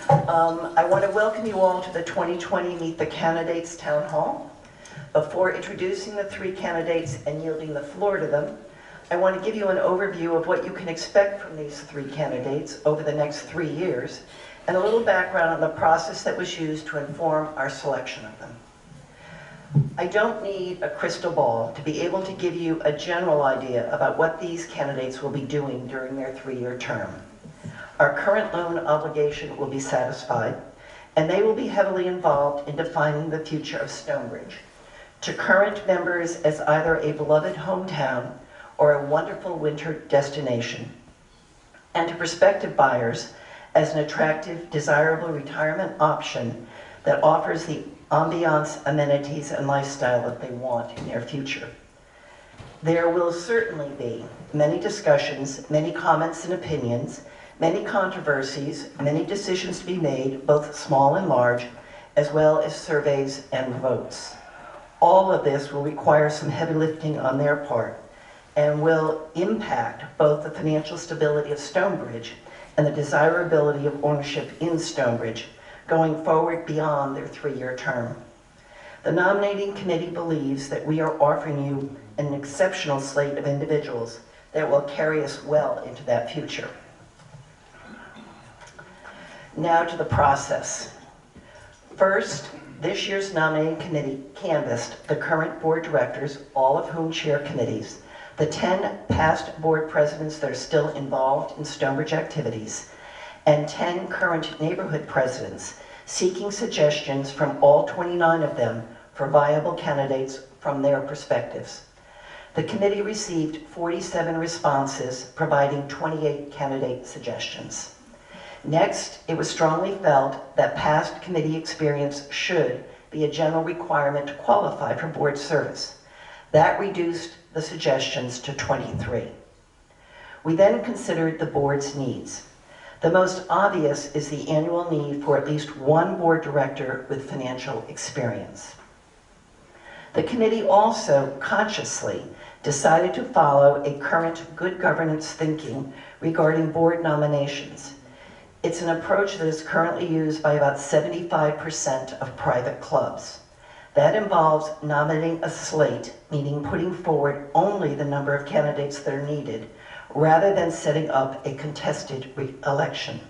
I want to welcome you all to the 2020 Meet the Candidates Town Hall. Before introducing the three candidates and yielding the floor to them, I want to give you an overview of what you can expect from these three candidates over the next 3 years, and a little background on the process that was used to inform our selection of them. I don't need a crystal ball to be able to give you a general idea about what these candidates will be doing during their 3-year term. Our current loan obligation will be satisfied, and they will be heavily involved in defining the future of Stonebridge. To current members as either a beloved hometown or a wonderful winter destination, and to prospective buyers as an attractive, desirable retirement option that offers the ambiance, amenities, and lifestyle that they want in their future. There will certainly be many discussions, many comments and opinions, many controversies, many decisions to be made, both small and large, as well as surveys and votes. All of this will require some heavy lifting on their part and will impact both the financial stability of Stonebridge and the desirability of ownership in Stonebridge going forward beyond their 3-year term. The nominating committee believes that we are offering you an exceptional slate of individuals that will carry us well into that future. Now to the process. First, this year's nominating committee canvassed the current board directors, all of whom chair committees, the 10 past board presidents that are still involved in Stonebridge activities, and 10 current neighborhood presidents, seeking suggestions from all 29 of them for viable candidates from their perspectives. The committee received 47 responses, providing 28 candidate suggestions. Next, it was strongly felt that past committee experience should be a general requirement to qualify for board service. That reduced the suggestions to 23. We then considered the board's needs. The most obvious is the annual need for at least one board director with financial experience. The committee also consciously decided to follow a current good governance thinking regarding board nominations. It's an approach that is currently used by about 75% of private clubs. That involves nominating a slate, meaning putting forward only the number of candidates that are needed, rather than setting up a contested election.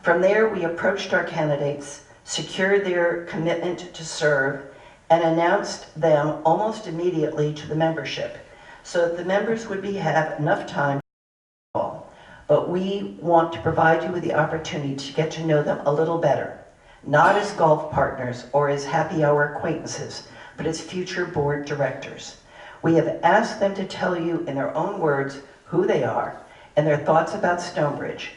From there, we approached our candidates, secured their commitment to serve, and announced them almost immediately to the membership, so that the members would have enough time to call. But we want to provide you with the opportunity to get to know them a little better, not as golf partners or as happy hour acquaintances, but as future board directors. We have asked them to tell you in their own words who they are and their thoughts about Stonebridge.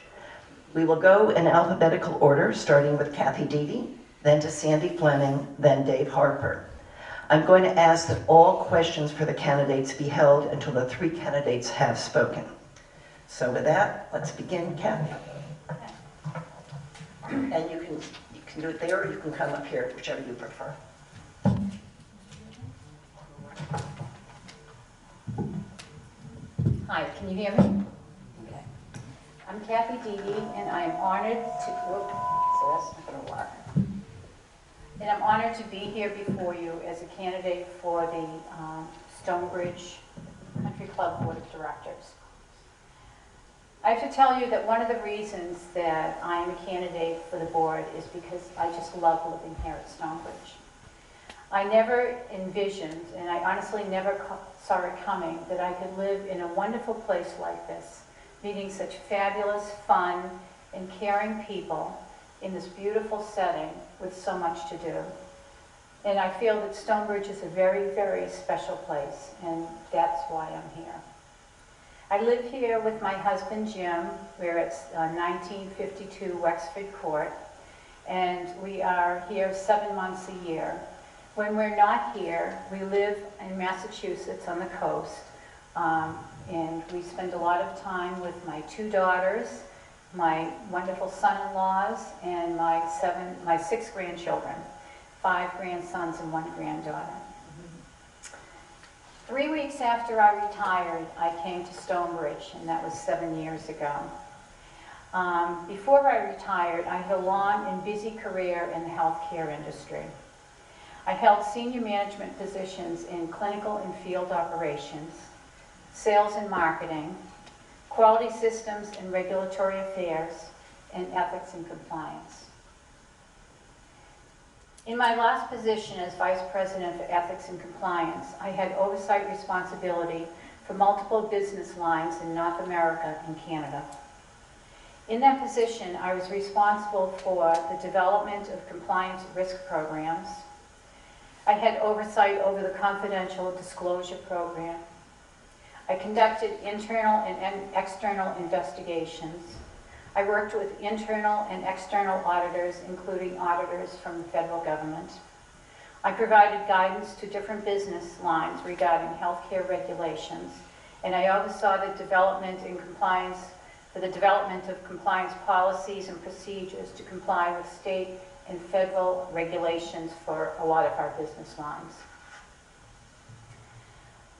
We will go in alphabetical order, starting with Kathy Deedy, then to Sandy Fleming, then Dave Harper. I'm going to ask that all questions for the candidates be held until the three candidates have spoken. So with that, let's begin, Kathy. And you can do it there, or you can come up here, whichever you prefer. Hi, can you hear me? Okay. I'm Kathy Deedy, and I'm honored to, so that's not going to work. And I'm honored to be here before you as a candidate for the Stonebridge Country Club Board of Directors. I have to tell you that one of the reasons that I am a candidate for the board is because I just love living here at Stonebridge. I never envisioned, and I honestly never saw it coming, that I could live in a wonderful place like this, meeting such fabulous, fun, and caring people in this beautiful setting with so much to do. And I feel that Stonebridge is a very, very special place, and that's why I'm here. I live here with my husband, Jim. We're at 1952 Wexford Court, and we are here 7 months a year. When we're not here, we live in Massachusetts on the coast, and we spend a lot of time with my 2 daughters, my wonderful son-in-laws, and my 6 grandchildren, 5 grandsons and 1 granddaughter. 3 weeks after I retired, I came to Stonebridge, and that was 7 years ago. Before I retired, I had a long and busy career in the healthcare industry. I held senior management positions in clinical and field operations, sales and marketing, quality systems and regulatory affairs, and ethics and compliance. In my last position as Vice President for Ethics and Compliance, I had oversight responsibility for multiple business lines in North America and Canada. In that position, I was responsible for the development of compliance risk programs. I had oversight over the confidential disclosure program. I conducted internal and external investigations. I worked with internal and external auditors, including auditors from the federal government. I provided guidance to different business lines regarding healthcare regulations, and I oversaw the development and compliance for the development of compliance policies and procedures to comply with state and federal regulations for a lot of our business lines.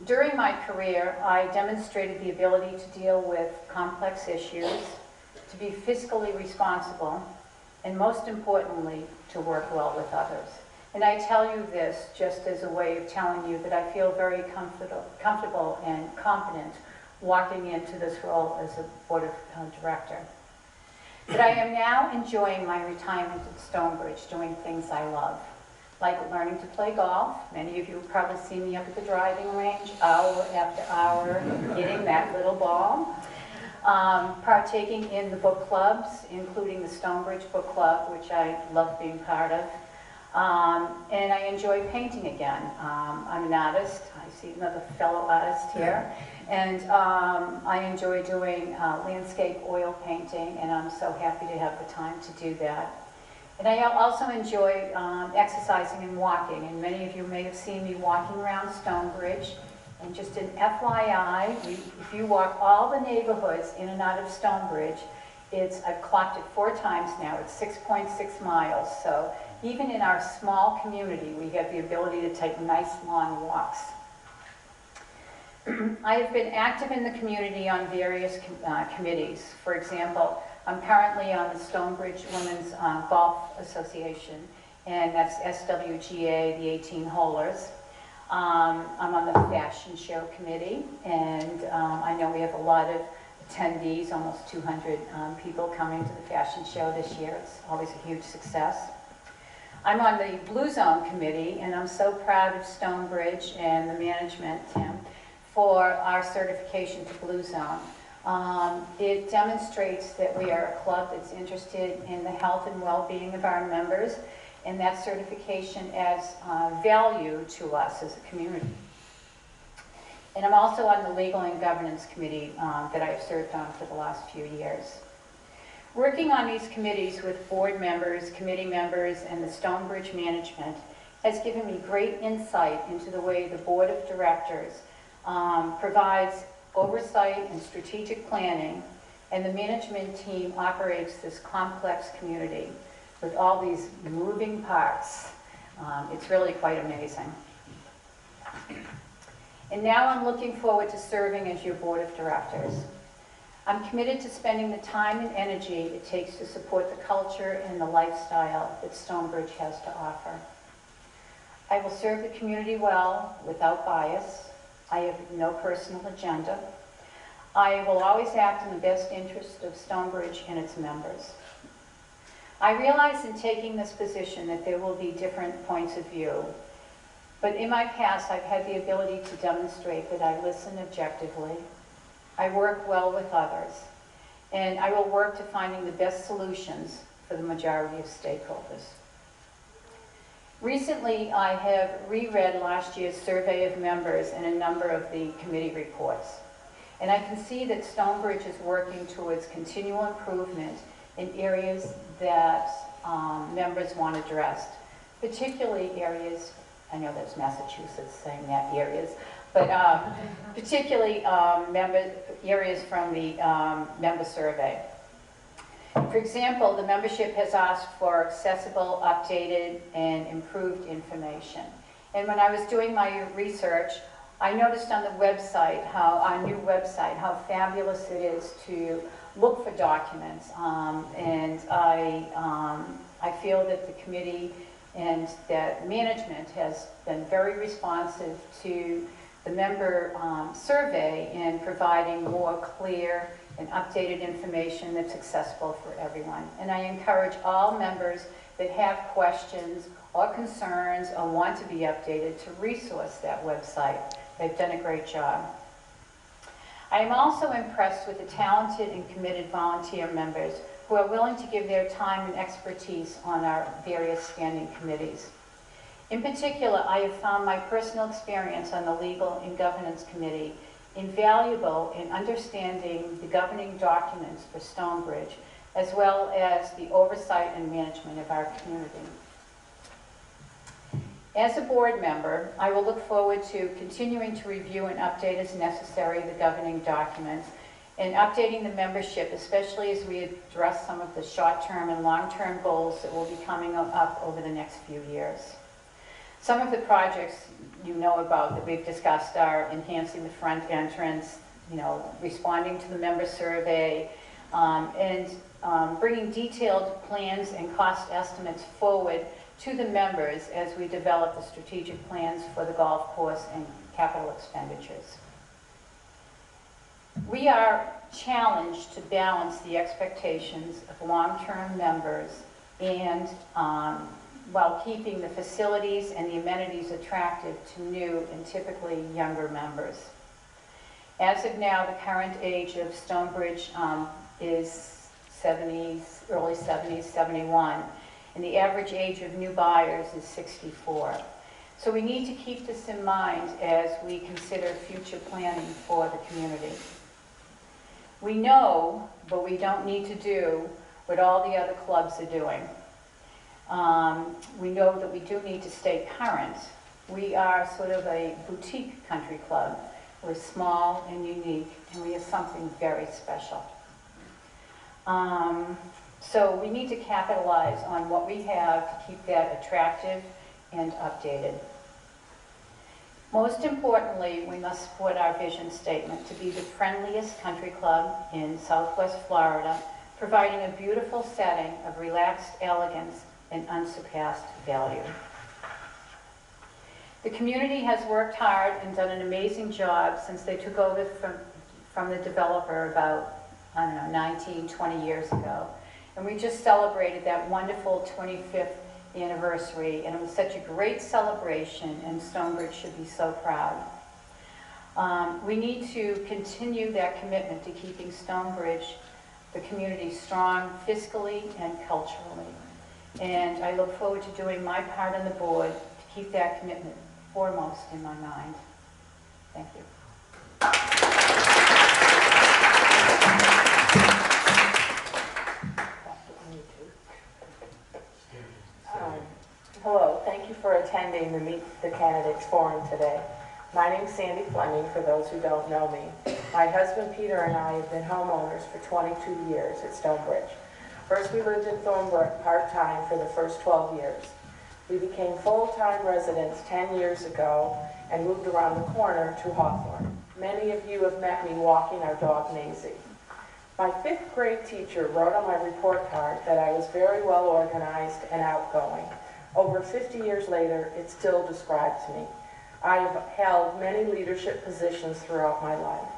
During my career, I demonstrated the ability to deal with complex issues, to be fiscally responsible, and most importantly, to work well with others. And I tell you this just as a way of telling you that I feel very comfortable and confident walking into this role as a board of director. But I am now enjoying my retirement at Stonebridge, doing things I love, like learning to play golf. Many of you have probably seen me up at the driving range, hour after hour, hitting that little ball. Partaking in the book clubs, including the Stonebridge Book Club, which I love being part of. And I enjoy painting again. I'm an artist. I see another fellow artist here. And I enjoy doing landscape oil painting, and I'm so happy to have the time to do that. And I also enjoy exercising and walking, and many of you may have seen me walking around Stonebridge. And just an FYI, if you walk all the neighborhoods in and out of Stonebridge, I've clocked it 4 times now, it's 6.6 miles. So even in our small community, we have the ability to take nice long walks. I have been active in the community on various committees. For example, I'm currently on the Stonebridge Women's Golf Association, and that's SWGA, the 18-holers. I'm on the fashion show committee, and I know we have a lot of attendees, almost 200 people coming to the fashion show this year. It's always a huge success. I'm on the Blue Zone committee, and I'm so proud of Stonebridge and the management, Tim, for our certification to Blue Zone. It demonstrates that we are a club that's interested in the health and well-being of our members, and that certification adds value to us as a community. And I'm also on the Legal and Governance Committee that I've served on for the last few years. Working on these committees with board members, committee members, and the Stonebridge management has given me great insight into the way the board of directors provides oversight and strategic planning, and the management team operates this complex community with all these moving parts. It's really quite amazing. And now I'm looking forward to serving as your board of directors. I'm committed to spending the time and energy it takes to support the culture and the lifestyle that Stonebridge has to offer. I will serve the community well, without bias. I have no personal agenda. I will always act in the best interest of Stonebridge and its members. I realize in taking this position that there will be different points of view, but in my past I've had the ability to demonstrate that I listen objectively, I work well with others, and I will work to finding the best solutions for the majority of stakeholders. Recently, I have reread last year's survey of members and a number of the committee reports, and I can see that Stonebridge is working towards continual improvement in areas that members want addressed, particularly areas, I know that's Massachusetts saying that, areas, but particularly areas from the member survey. For example, the membership has asked for accessible, updated, and improved information. And when I was doing my research, I noticed on the website, our new website, how fabulous it is to look for documents. And I feel that the committee and that management has been very responsive to the member survey in providing more clear and updated information that's accessible for everyone. And I encourage all members that have questions or concerns or want to be updated to resource that website. They've done a great job. I am also impressed with the talented and committed volunteer members who are willing to give their time and expertise on our various standing committees. In particular, I have found my personal experience on the Legal and Governance Committee invaluable in understanding the governing documents for Stonebridge, as well as the oversight and management of our community. As a board member, I will look forward to continuing to review and update as necessary the governing documents and updating the membership, especially as we address some of the short-term and long-term goals that will be coming up over the next few years. Some of the projects you know about that we've discussed are enhancing the front entrance, responding to the member survey, and bringing detailed plans and cost estimates forward to the members as we develop the strategic plans for the golf course and capital expenditures. We are challenged to balance the expectations of long-term members and while keeping the facilities and the amenities attractive to new and typically younger members. As of now, the current age of Stonebridge is 70s, early 70s, 71, and the average age of new buyers is 64. So we need to keep this in mind as we consider future planning for the community. We know, but we don't need to do what all the other clubs are doing. We know that we do need to stay current. We are sort of a boutique country club. We're small and unique, and we have something very special. So we need to capitalize on what we have to keep that attractive and updated. Most importantly, we must support our vision statement to be the friendliest country club in Southwest Florida, providing a beautiful setting of relaxed elegance and unsurpassed value. The community has worked hard and done an amazing job since they took over from the developer about, 19, 20 years ago. And we just celebrated that wonderful 25th anniversary, and it was such a great celebration, and Stonebridge should be so proud. We need to continue that commitment to keeping Stonebridge, the community, strong fiscally and culturally. And I look forward to doing my part on the board to keep that commitment foremost in my mind. Thank you. Hello, thank you for attending the Meet the Candidates Forum today. My name's Sandy Fleming, for those who don't know me. My husband Peter and I have been homeowners for 22 years at Stonebridge. First we lived in Thornbrook part-time for the first 12 years. We became full-time residents 10 years ago and moved around the corner to Hawthorne. Many of you have met me walking our dog Maisie. My 5th grade teacher wrote on my report card that I was very well organized and outgoing. Over 50 years later, it still describes me. I have held many leadership positions throughout my life.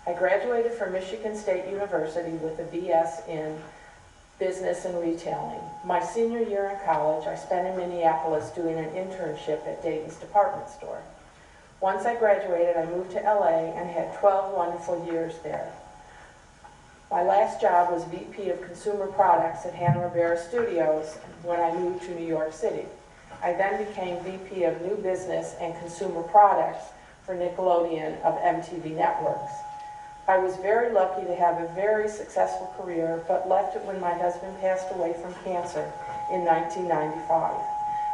I graduated from Michigan State University with a BS in business and retailing. My senior year in college, I spent in Minneapolis doing an internship at Dayton's department store. Once I graduated, I moved to LA and had 12 wonderful years there. My last job was VP of Consumer Products at Hanna-Barbera Studios when I moved to New York City. I then became VP of New Business and Consumer Products for Nickelodeon of MTV Networks. I was very lucky to have a very successful career, but left it when my husband passed away from cancer in 1995.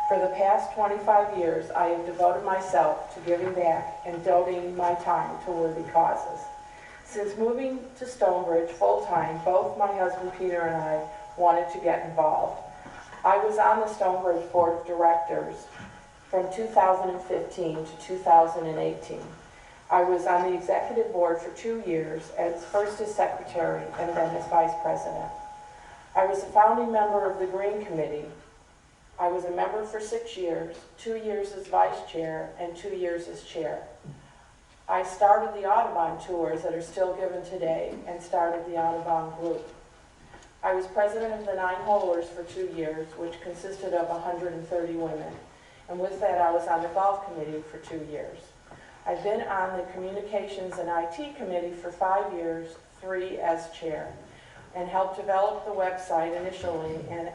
For the past 25 years, I have devoted myself to giving back and donating my time to worthy causes. Since moving to Stonebridge full-time, both my husband Peter and I wanted to get involved. I was on the Stonebridge Board of Directors from 2015 to 2018. I was on the executive board for 2 years, first as secretary and then as vice president. I was a founding member of the Green Committee. I was a member for 6 years, 2 years as vice chair and 2 years as chair. I started the Audubon tours that are still given today and started the Audubon group. I was president of the Nine Holers for 2 years, which consisted of 130 women. And with that, I was on the golf committee for 2 years. I've been on the communications and IT committee for 5 years, 3 as chair, and helped develop the website initially, and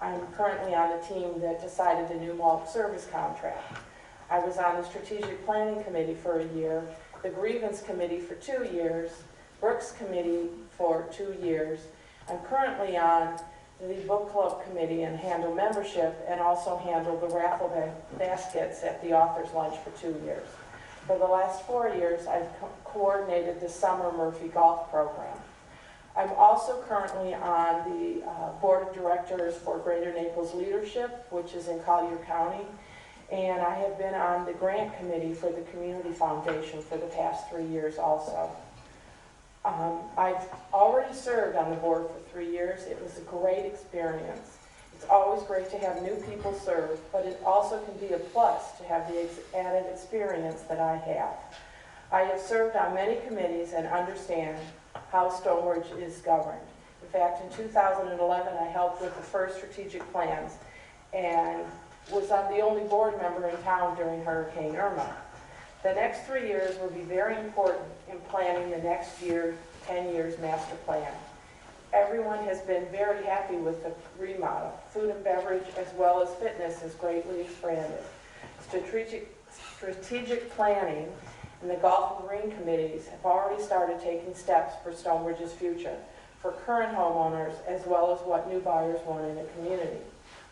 I'm currently on the team that decided the new malt service contract. I was on the strategic planning committee for a year, the grievance committee for 2 years, Brooks committee for 2 years. I'm currently on the book club committee and handle membership, and also handle the raffle baskets at the author's lunch for 2 years. For the last 4 years, I've coordinated the Summer Murphy Golf Program. I'm also currently on the board of directors for Greater Naples Leadership, which is in Collier County, and I have been on the grant committee for the Community Foundation for the past 3 years also. I've already served on the board for 3 years. It was a great experience. It's always great to have new people serve, but it also can be a plus to have the added experience that I have. I have served on many committees and understand how Stonebridge is governed. In fact, in 2011, I helped with the first strategic plans and was the only board member in town during Hurricane Irma. The next 3 years will be very important in planning the next 10 years master plan. Everyone has been very happy with the remodel. Food and beverage as well as fitness is greatly expanded. Strategic planning and the golf and green committees have already started taking steps for Stonebridge's future, for current homeowners as well as what new buyers want in the community.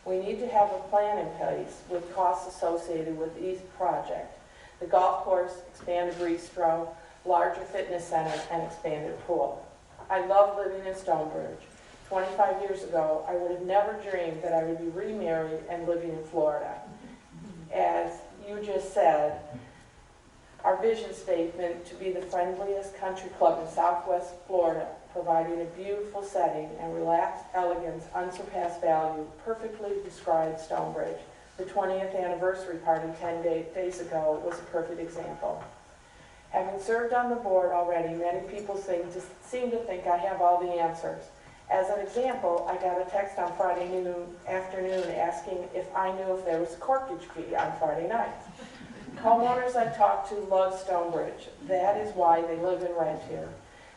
We need to have a plan in place with costs associated with each project. The golf course, expanded bistro, larger fitness center, and expanded pool. I love living in Stonebridge. 25 years ago, I would have never dreamed that I would be remarried and living in Florida. As you just said, our vision statement to be the friendliest country club in Southwest Florida, providing a beautiful setting and relaxed elegance, unsurpassed value, perfectly describes Stonebridge. The 20th anniversary party 10 days ago was a perfect example. Having served on the board already, many people seem to think I have all the answers. As an example, I got a text on Friday afternoon asking if I knew if there was a corkage fee on Friday nights. Homeowners I've talked to love Stonebridge. That is why they live and rent here.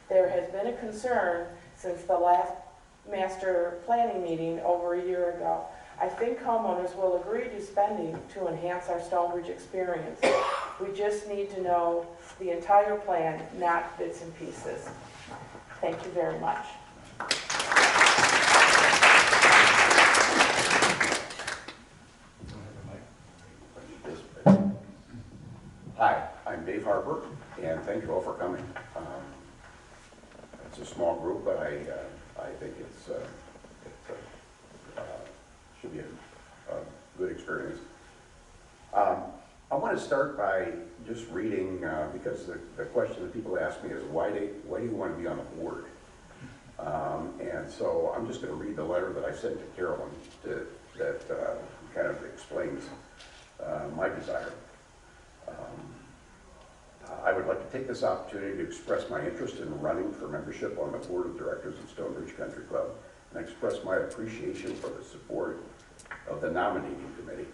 There has been a concern since the last master planning meeting over a year ago. I think homeowners will agree to spending to enhance our Stonebridge experience. We just need to know the entire plan, not bits and pieces. Thank you very much. Hi, I'm Dave Harper, and thank you all for coming. It's a small group, but I think it should be a good experience. I want to start by just reading, because the question that people ask me is, why do you want to be on the board? And so I'm just going to read the letter that I sent to Carolyn that kind of explains my desire. I would like to take this opportunity to express my interest in running for membership on the board of directors of Stonebridge Country Club and express my appreciation for the support of the nominating committee.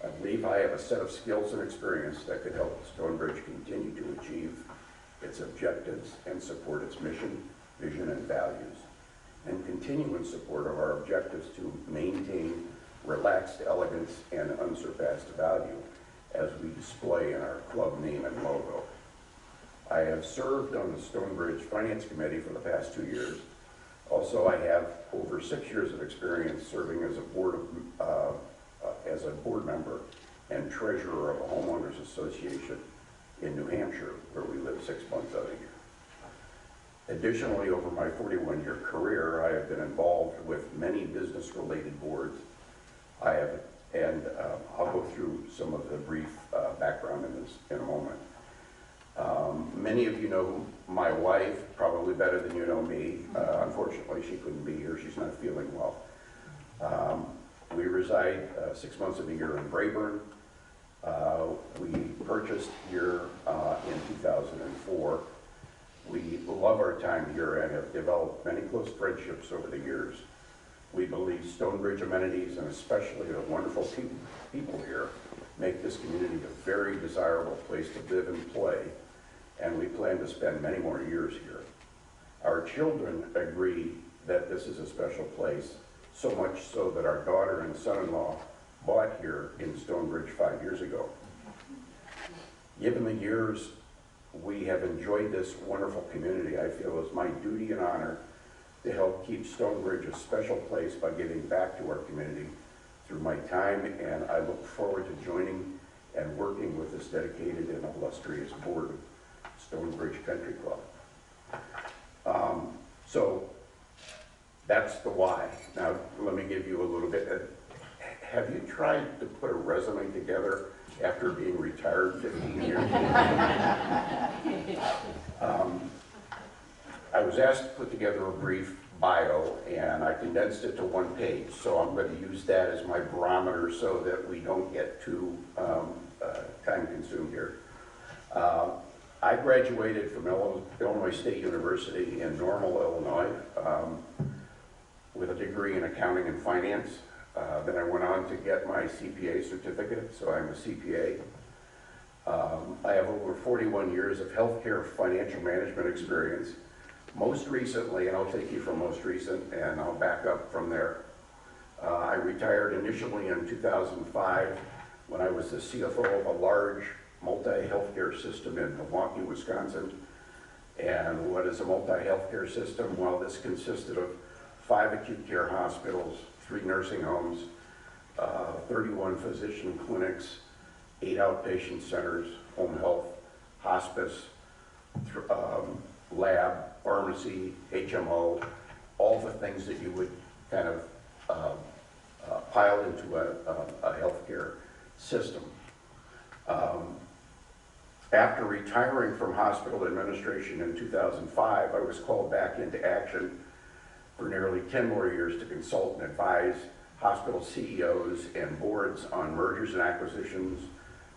I believe I have a set of skills and experience that could help Stonebridge continue to achieve its objectives and support its mission, vision, and values, and continue in support of our objectives to maintain relaxed elegance and unsurpassed value as we display in our club name and logo. I have served on the Stonebridge Finance Committee for the past 2 years. Also, I have over 6 years of experience serving as a board member and treasurer of a homeowners association in New Hampshire, where we live 6 months out of the year. Additionally, over my 41-year career, I have been involved with many business-related boards. I'll go through some of the brief background in a moment. Many of you know my wife, probably better than you know me. Unfortunately, she couldn't be here. She's not feeling well. We reside 6 months of the year in Brayburn. We purchased here in 2004. We love our time here and have developed many close friendships over the years. We believe Stonebridge amenities, and especially the wonderful people here, make this community a very desirable place to live and play, and we plan to spend many more years here. Our children agree that this is a special place, so much so that our daughter and son-in-law bought here in Stonebridge 5 years ago. Given the years we have enjoyed this wonderful community, I feel it's my duty and honor to help keep Stonebridge a special place by giving back to our community through my time, and I look forward to joining and working with this dedicated and illustrious board of Stonebridge Country Club. So that's the why. Now let me give you a little bit. Have you tried to put a resume together after being retired 15 years? I was asked to put together a brief bio, and I condensed it to 1 page, so I'm going to use that as my barometer so that we don't get too time consumed here. I graduated from Illinois State University in Normal, Illinois, with a degree in accounting and finance. Then I went on to get my CPA certificate, so I'm a CPA. I have over 41 years of healthcare financial management experience. Most recently, and I'll take you from most recent, and I'll back up from there. I retired initially in 2005 when I was the CFO of a large multi-healthcare system in Milwaukee, Wisconsin. And what is a multi-healthcare system? Well, this consisted of 5 acute care hospitals, 3 nursing homes, 31 physician clinics, 8 outpatient centers, home health, hospice, lab, pharmacy, HMO, all the things that you would kind of pile into a healthcare system. After retiring from hospital administration in 2005, I was called back into action for nearly 10 more years to consult and advise hospital CEOs and boards on mergers and acquisitions,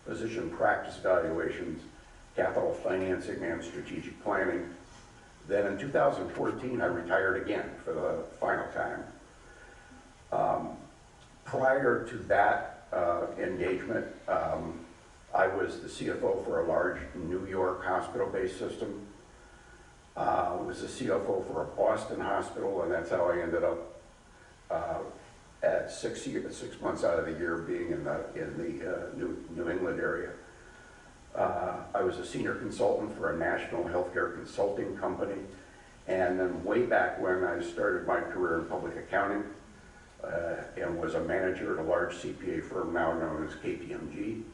physician practice valuations, capital financing, and strategic planning. Then in 2014, I retired again for the final time. Prior to that engagement, I was the CFO for a large New York hospital-based system. I was the CFO for a Boston hospital, and that's how I ended up at 6 months out of the year being in the New England area. I was a senior consultant for a national healthcare consulting company, and then way back when I started my career in public accounting and was a manager at a large CPA firm now known as KPMG.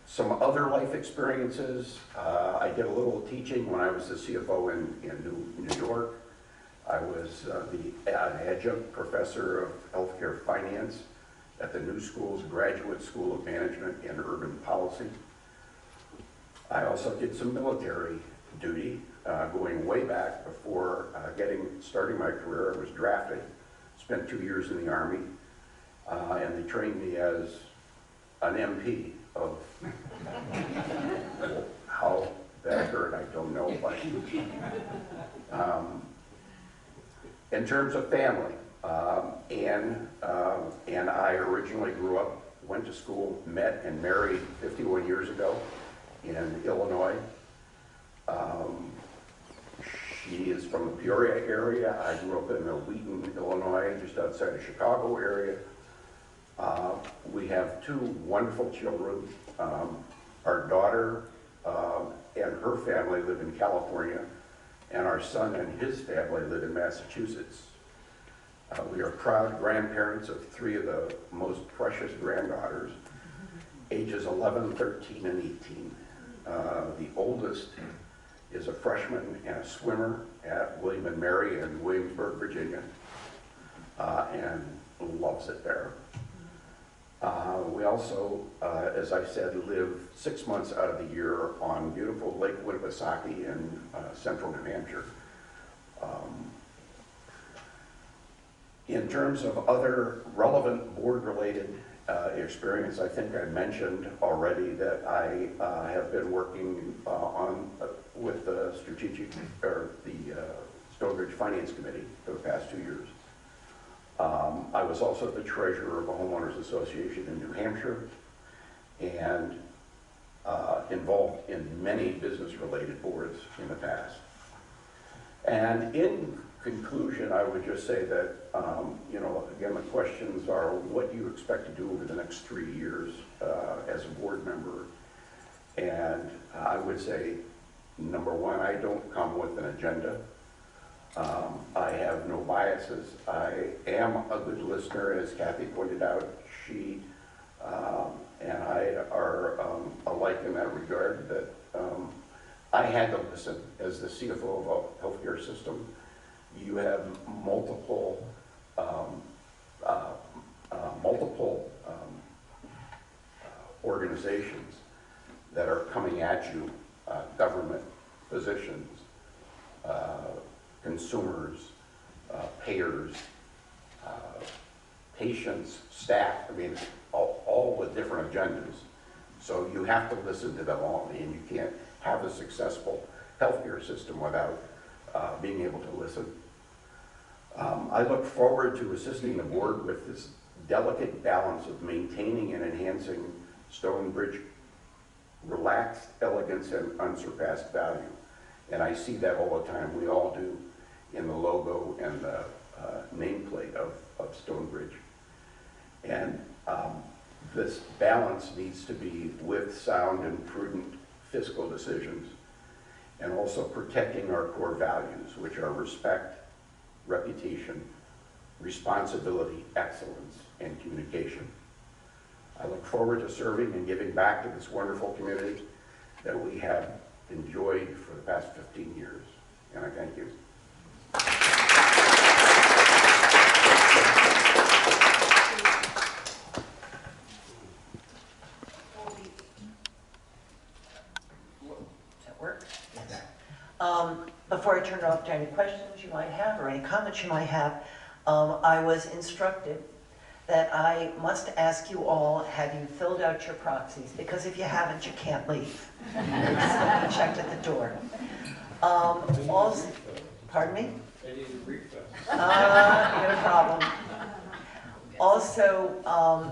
Some other life experiences, I did a little teaching when I was the CFO in New York. I was an adjunct professor of healthcare finance at the New School's Graduate School of Management and Urban Policy. I also did some military duty, going way back before starting my career. I was drafted, spent 2 years in the Army, and they trained me as an MP of how that occurred, I don't know, but in terms of family, Ann and I originally grew up, went to school, met and married 51 years ago in Illinois. She is from the Peoria area. I grew up in the Wheaton, Illinois, just outside of Chicago area. We have 2 wonderful children. Our daughter and her family live in California, and our son and his family live in Massachusetts. We are proud grandparents of 3 of the most precious granddaughters, ages 11, 13, and 18. The oldest is a freshman and a swimmer at William & Mary in Williamsburg, Virginia, and loves it there. We also, as I said, live 6 months out of the year on beautiful Lake Winnipesaukee in central New Hampshire. In terms of other relevant board-related experience, I think I mentioned already that I have been working with the Stonebridge Finance Committee for the past 2 years. I was also the treasurer of the Homeowners Association in New Hampshire and involved in many business-related boards in the past. And in conclusion, I would just say that, again, the questions are, what do you expect to do over the next 3 years as a board member? And I would say, number one, I don't come with an agenda. I have no biases. I am a good listener, as Kathy pointed out. She and I are alike in that regard, that I had to listen as the CFO of a healthcare system. You have multiple organizations that are coming at you, government, physicians, consumers, payers, patients, staff, I mean, all with different agendas. So you have to listen to them all, and you can't have a successful healthcare system without being able to listen. I look forward to assisting the board with this delicate balance of maintaining and enhancing Stonebridge relaxed elegance and unsurpassed value. And I see that all the time. We all do in the logo and the nameplate of Stonebridge. And this balance needs to be with sound and prudent fiscal decisions, and also protecting our core values, which are respect, reputation, responsibility, excellence, and communication. I look forward to serving and giving back to this wonderful community that we have enjoyed for the past 15 years, and I thank you. Does that work? Yes. Before I turn it off to any questions you might have or any comments you might have, I was instructed that I must ask you all, have you filled out your proxies? Because if you haven't, you can't leave. It's checked at the door. Also, pardon me? You got a problem. Also,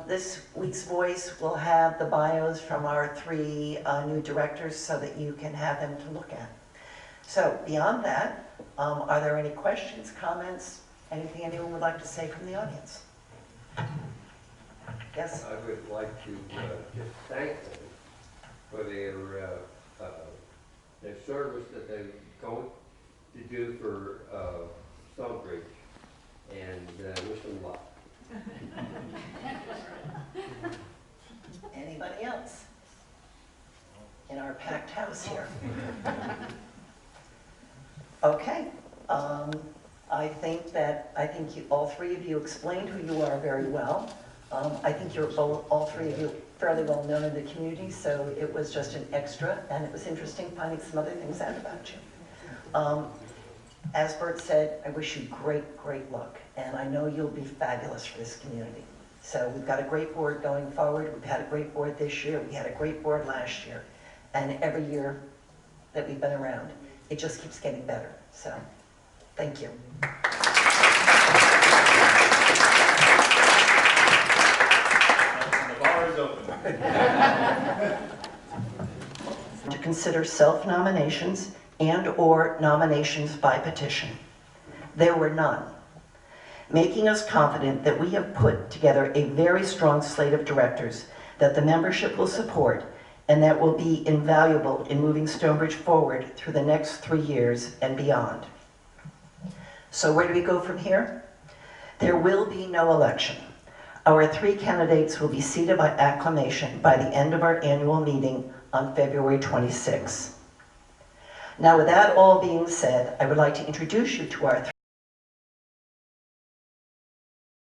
this week's Voice will have the bios from our 3 new directors so that you can have them to look at. So beyond that, are there any questions, comments, anything anyone would like to say from the audience? Yes? I would like to just thank them for their service that they're going to do for Stonebridge, and wish them luck. Anybody else in our packed house here? Okay. I think all 3 of you explained who you are very well. I think you're all 3 of you fairly well known in the community, so it was just an extra, and it was interesting finding some other things out about you. As Bert said, I wish you great luck, and I know you'll be fabulous for this community. So we've got a great board going forward. We've had a great board this year. We had a great board last year, and every year that we've been around, it just keeps getting better. So thank you. The bar is open. To consider self-nominations and/or nominations by petition. There were none, making us confident that we have put together a very strong slate of directors that the membership will support and that will be invaluable in moving Stonebridge forward through the next 3 years and beyond. So where do we go from here? There will be no election. Our 3 candidates will be seated by acclamation by the end of our annual meeting on February 26. Now, with that all being said, I would like to introduce you to our